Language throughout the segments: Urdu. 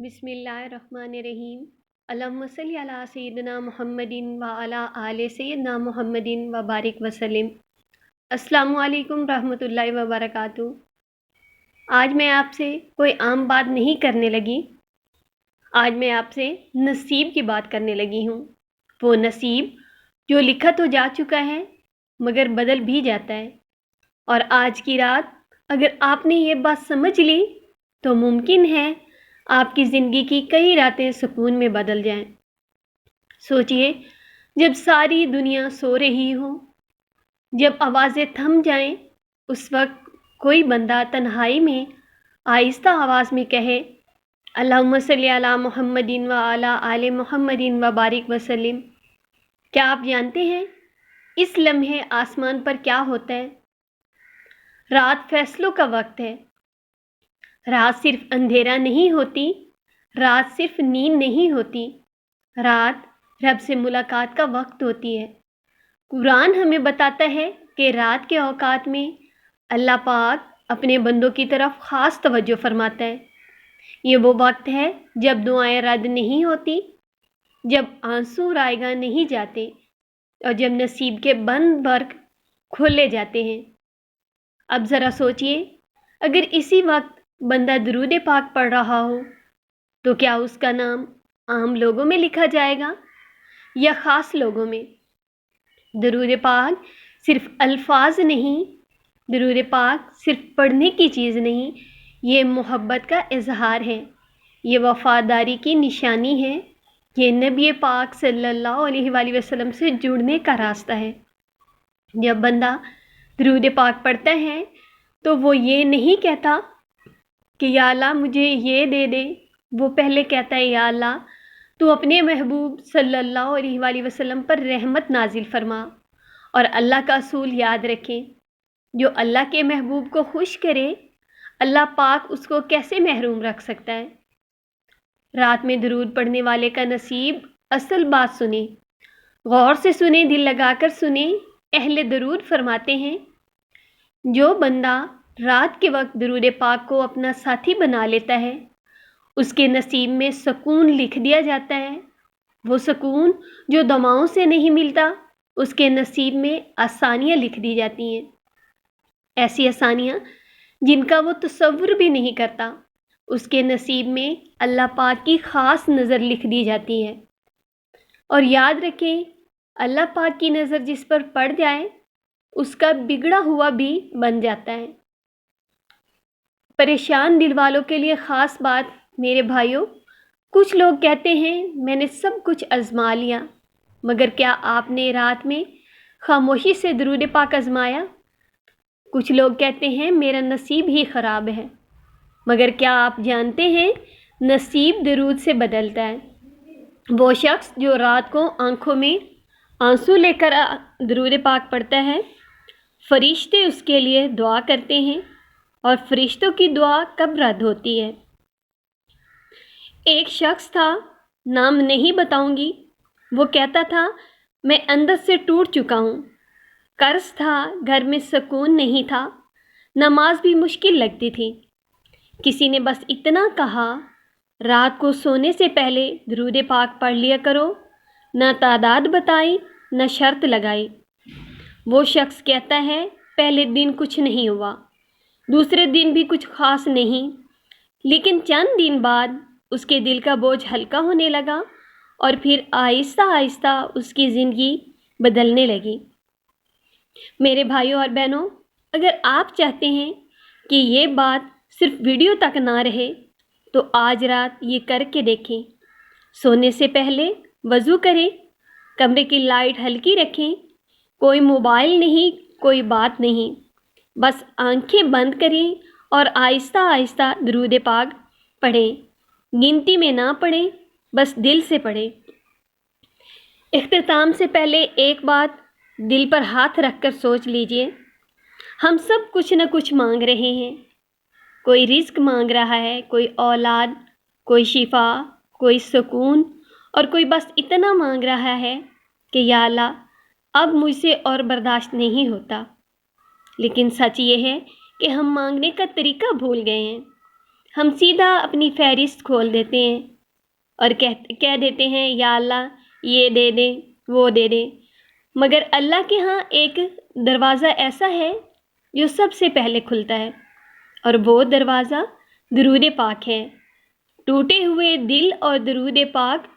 بسم اللہ الرحمن الرحیم۔ اللہم صلی علی سیدنا محمد و علی آل سیدنا محمد و بارک وسلم۔ السلام علیکم رحمۃ اللہ وبرکاتہ۔ آج میں آپ سے کوئی عام بات نہیں کرنے لگی، آج میں آپ سے نصیب کی بات کرنے لگی ہوں۔ وہ نصیب جو لکھا تو جا چکا ہے مگر بدل بھی جاتا ہے، اور آج کی رات اگر آپ نے یہ بات سمجھ لی تو ممکن ہے آپ کی زندگی کی کئی راتیں سکون میں بدل جائیں۔ سوچئے، جب ساری دنیا سو رہی ہو، جب آوازیں تھم جائیں، اس وقت کوئی بندہ تنہائی میں آہستہ آواز میں کہے اللہم صلی علی محمد و علی آل محمد و بارک وسلم۔ کیا آپ جانتے ہیں اس لمحے آسمان پر کیا ہوتا ہے؟ رات فیصلوں کا وقت ہے۔ رات صرف اندھیرا نہیں ہوتی، رات صرف نیند نہیں ہوتی، رات رب سے ملاقات کا وقت ہوتی ہے۔ قرآن ہمیں بتاتا ہے کہ رات کے اوقات میں اللہ پاک اپنے بندوں کی طرف خاص توجہ فرماتا ہے۔ یہ وہ وقت ہے جب دعائیں رد نہیں ہوتی، جب آنسو رائگاں نہیں جاتے، اور جب نصیب کے بند برق کھولے جاتے ہیں۔ اب ذرا سوچئے، اگر اسی وقت بندہ درود پاک پڑھ رہا ہو تو کیا اس کا نام عام لوگوں میں لکھا جائے گا یا خاص لوگوں میں؟ درود پاک صرف الفاظ نہیں، درود پاک صرف پڑھنے کی چیز نہیں، یہ محبت کا اظہار ہے، یہ وفاداری کی نشانی ہے، یہ نبی پاک صلی اللہ علیہ وآلہ وسلم سے جڑنے کا راستہ ہے۔ جب بندہ درود پاک پڑھتا ہے تو وہ یہ نہیں کہتا کہ یا اللہ مجھے یہ دے دے، وہ پہلے کہتا ہے یا اللہ تو اپنے محبوب صلی اللہ علیہ وآلہ وسلم پر رحمت نازل فرما۔ اور اللہ کا اصول یاد رکھیں، جو اللہ کے محبوب کو خوش کرے اللہ پاک اس کو کیسے محروم رکھ سکتا ہے۔ رات میں درود پڑھنے والے کا نصیب، اصل بات سنیں، غور سے سنیں، دل لگا کر سنیں۔ اہل درود فرماتے ہیں جو بندہ رات کے وقت درود پاک کو اپنا ساتھی بنا لیتا ہے اس کے نصیب میں سکون لکھ دیا جاتا ہے۔ وہ سکون جو دواؤں سے نہیں ملتا، اس کے نصیب میں آسانیاں لکھ دی جاتی ہیں، ایسی آسانیاں جن کا وہ تصور بھی نہیں کرتا، اس کے نصیب میں اللہ پاک کی خاص نظر لکھ دی جاتی ہے۔ اور یاد رکھیں، اللہ پاک کی نظر جس پر پڑ جائے اس کا بگڑا ہوا بھی بن جاتا ہے۔ پریشان دل والوں کے لیے خاص بات میرے بھائیوں، کچھ لوگ کہتے ہیں میں نے سب کچھ آزما لیا، مگر کیا آپ نے رات میں خاموشی سے درود پاک آزمایا؟ کچھ لوگ کہتے ہیں میرا نصیب ہی خراب ہے، مگر کیا آپ جانتے ہیں نصیب درود سے بدلتا ہے۔ وہ شخص جو رات کو آنکھوں میں آنسو لے کر درود پاک پڑھتا ہے، فرشتے اس کے لیے دعا کرتے ہیں، اور فرشتوں کی دعا کب رد ہوتی ہے؟ ایک شخص تھا، نام نہیں بتاؤں گی، وہ کہتا تھا میں اندر سے ٹوٹ چکا ہوں، قرض تھا، گھر میں سکون نہیں تھا، نماز بھی مشکل لگتی تھی۔ کسی نے بس اتنا کہا رات کو سونے سے پہلے درود پاک پڑھ لیا کرو، نہ تعداد بتائی نہ شرط لگائی۔ وہ شخص کہتا ہے پہلے دن کچھ نہیں ہوا، دوسرے دن بھی کچھ خاص نہیں، لیکن چند دن بعد اس کے دل کا بوجھ ہلکا ہونے لگا، اور پھر آہستہ آہستہ اس کی زندگی بدلنے لگی۔ میرے بھائیوں اور بہنوں، اگر آپ چاہتے ہیں کہ یہ بات صرف ویڈیو تک نہ رہے تو آج رات یہ کر کے دیکھیں۔ سونے سے پہلے وضو کریں، کمرے کی لائٹ ہلکی رکھیں، کوئی موبائل نہیں، کوئی بات نہیں، بس آنکھیں بند کریں اور آہستہ آہستہ درود پاک پڑھیں۔ گنتی میں نہ پڑھیں، بس دل سے پڑھیں۔ اختتام سے پہلے ایک بات دل پر ہاتھ رکھ کر سوچ لیجئے، ہم سب کچھ نہ کچھ مانگ رہے ہیں۔ کوئی رزق مانگ رہا ہے، کوئی اولاد، کوئی شفا، کوئی سکون، اور کوئی بس اتنا مانگ رہا ہے کہ یا اللہ اب مجھ سے اور برداشت نہیں ہوتا۔ لیکن سچ یہ ہے کہ ہم مانگنے کا طریقہ بھول گئے ہیں۔ ہم سیدھا اپنی فہرست کھول دیتے ہیں اور کہہ دیتے ہیں یا اللہ یہ دے دیں وہ دے دیں، مگر اللہ کے ہاں ایک دروازہ ایسا ہے جو سب سے پہلے کھلتا ہے، اور وہ دروازہ درود پاک ہے۔ ٹوٹے ہوئے دل اور درود پاک،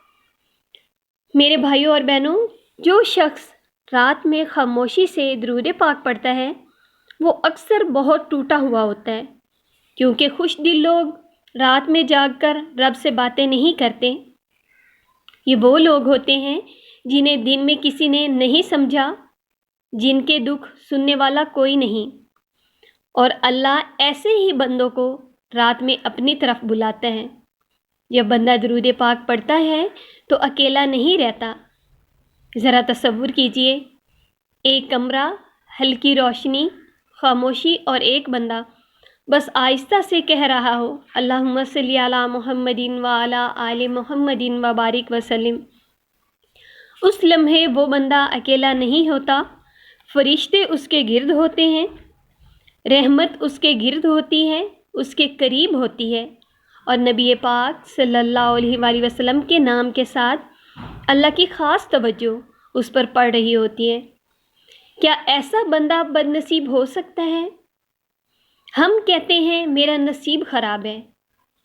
میرے بھائیوں اور بہنوں، جو شخص رات میں خاموشی سے درود پاک پڑھتا ہے وہ اکثر بہت ٹوٹا ہوا ہوتا ہے، کیونکہ خوش دل لوگ رات میں جاگ کر رب سے باتیں نہیں کرتے۔ یہ وہ لوگ ہوتے ہیں جنہیں دن میں کسی نے نہیں سمجھا، جن کے دکھ سننے والا کوئی نہیں، اور اللہ ایسے ہی بندوں کو رات میں اپنی طرف بلاتا ہے۔ جب بندہ درود پاک پڑھتا ہے تو اکیلا نہیں رہتا۔ ذرا تصور کیجئے، ایک کمرہ، ہلکی روشنی، خاموشی، اور ایک بندہ بس آہستہ سے کہہ رہا ہو اللہم صلی علی محمد وعلی آل محمد وبارک وسلم۔ اس لمحے وہ بندہ اکیلا نہیں ہوتا، فرشتے اس کے گرد ہوتے ہیں، رحمت اس کے گرد ہوتی ہے، اس کے قریب ہوتی ہے، اور نبی پاک صلی اللہ علیہ وآلہ وسلم کے نام کے ساتھ اللہ کی خاص توجہ اس پر پڑ رہی ہوتی ہے۔ کیا ایسا بندہ بد نصیب ہو سکتا ہے؟ ہم کہتے ہیں میرا نصیب خراب ہے،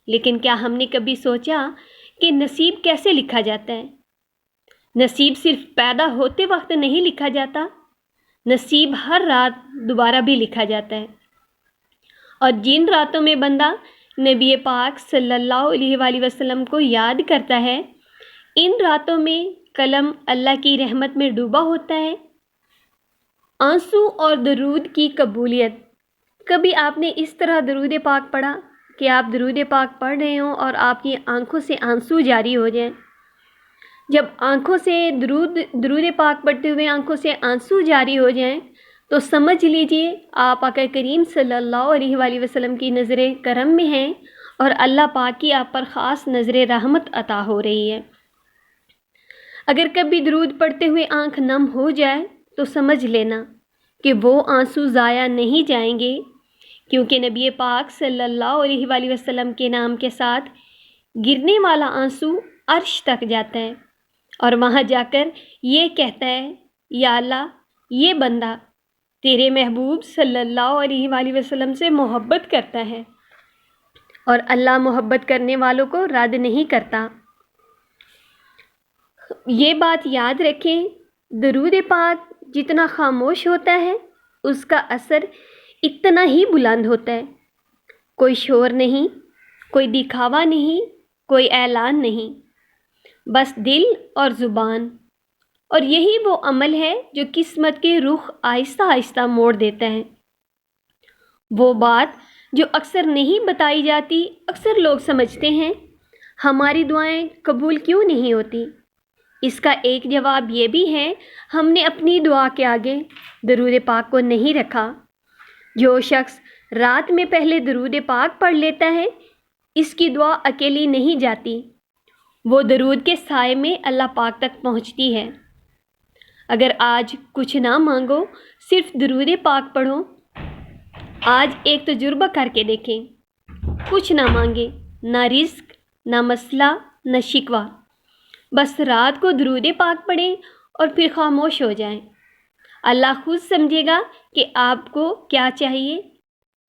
لیکن کیا ہم نے کبھی سوچا کہ نصیب کیسے لکھا جاتا ہے؟ نصیب صرف پیدا ہوتے وقت نہیں لکھا جاتا، نصیب ہر رات دوبارہ بھی لکھا جاتا ہے۔ اور جن راتوں میں بندہ نبی پاک صلی اللہ علیہ وآلہ وسلم کو یاد کرتا ہے، ان راتوں میں قلم اللہ کی رحمت میں ڈوبا ہوتا ہے۔ آنسو اور درود کی قبولیت۔ کبھی آپ نے اس طرح درود پاک پڑھا کہ آپ درود پاک پڑھ رہے ہوں اور آپ کی آنکھوں سے آنسو جاری ہو جائیں؟ جب آنکھوں سے درود پاک پڑھتے ہوئے آنکھوں سے آنسو جاری ہو جائیں تو سمجھ لیجئے آپ آقا کریم صلی اللہ علیہ وآلہ وسلم کی نظر کرم میں ہیں اور اللہ پاک کی آپ پر خاص نظر رحمت عطا ہو رہی ہے۔ اگر کبھی درود پڑھتے ہوئے آنکھ نم ہو جائے تو سمجھ لینا کہ وہ آنسو ضائع نہیں جائیں گے، کیونکہ نبی پاک صلی اللہ علیہ وآلہ وسلم کے نام کے ساتھ گرنے والا آنسو عرش تک جاتا ہے اور وہاں جا کر یہ کہتا ہے یا اللہ یہ بندہ تیرے محبوب صلی اللہ علیہ وآلہ وسلم سے محبت کرتا ہے، اور اللہ محبت کرنے والوں کو رد نہیں کرتا۔ یہ بات یاد رکھیں، درود پاک جتنا خاموش ہوتا ہے اس کا اثر اتنا ہی بلند ہوتا ہے۔ کوئی شور نہیں، کوئی دکھاوا نہیں، کوئی اعلان نہیں، بس دل اور زبان، اور یہی وہ عمل ہے جو قسمت کے رخ آہستہ آہستہ موڑ دیتا ہے۔ وہ بات جو اکثر نہیں بتائی جاتی، اکثر لوگ سمجھتے ہیں ہماری دعائیں قبول کیوں نہیں ہوتی؟ اس کا ایک جواب یہ بھی ہے، ہم نے اپنی دعا کے آگے درود پاک کو نہیں رکھا۔ جو شخص رات میں پہلے درود پاک پڑھ لیتا ہے، اس کی دعا اکیلی نہیں جاتی، وہ درود کے سائے میں اللہ پاک تک پہنچتی ہے۔ اگر آج کچھ نہ مانگو، صرف درود پاک پڑھو۔ آج ایک تجربہ کر کے دیکھیں، کچھ نہ مانگے، نہ رزق، نہ مسئلہ، نہ شکوہ، بس رات کو درود پاک پڑھیں اور پھر خاموش ہو جائیں۔ اللہ خود سمجھے گا کہ آپ کو کیا چاہیے،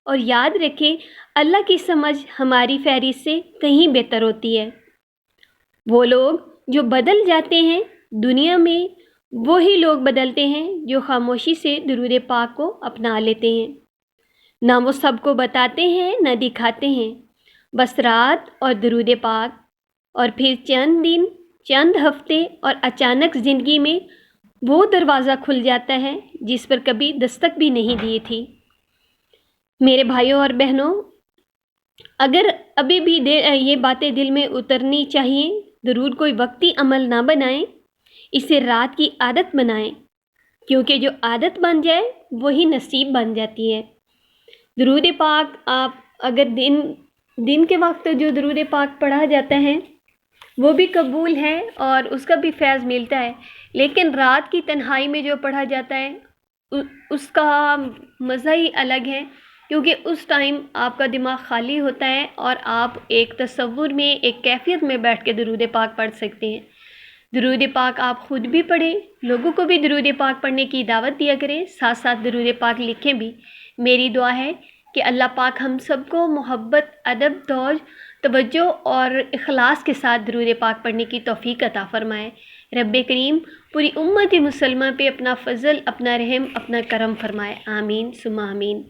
اور یاد رکھیں اللہ کی سمجھ ہماری فہرست سے کہیں بہتر ہوتی ہے۔ وہ لوگ جو بدل جاتے ہیں دنیا میں، وہی لوگ بدلتے ہیں جو خاموشی سے درود پاک کو اپنا لیتے ہیں۔ نہ وہ سب کو بتاتے ہیں نہ دکھاتے ہیں، بس رات اور درود پاک، اور پھر چند دن، چند ہفتے، اور اچانک زندگی میں وہ دروازہ کھل جاتا ہے جس پر کبھی دستک بھی نہیں دی تھی۔ میرے بھائیوں اور بہنوں، اگر ابھی بھی یہ باتیں دل میں اترنی چاہیے، درود کوئی وقتی عمل نہ بنائیں، اسے رات کی عادت بنائیں، کیونکہ جو عادت بن جائے وہی نصیب بن جاتی ہے۔ درود پاک آپ اگر دن کے وقت جو درود پاک پڑھا جاتا ہے وہ بھی قبول ہے اور اس کا بھی فیض ملتا ہے، لیکن رات کی تنہائی میں جو پڑھا جاتا ہے اس کا مزہ ہی الگ ہے، کیونکہ اس ٹائم آپ کا دماغ خالی ہوتا ہے اور آپ ایک تصور میں، ایک کیفیت میں بیٹھ کے درود پاک پڑھ سکتے ہیں۔ درود پاک آپ خود بھی پڑھیں، لوگوں کو بھی درود پاک پڑھنے کی دعوت دیا کریں، ساتھ ساتھ درود پاک لکھیں بھی۔ میری دعا ہے کہ اللہ پاک ہم سب کو محبت، ادب، توجہ اور اخلاص کے ساتھ درود پاک پڑھنے کی توفیق عطا فرمائے۔ رب کریم پوری امت مسلمہ پہ اپنا فضل، اپنا رحم، اپنا کرم فرمائے، آمین ثم آمین۔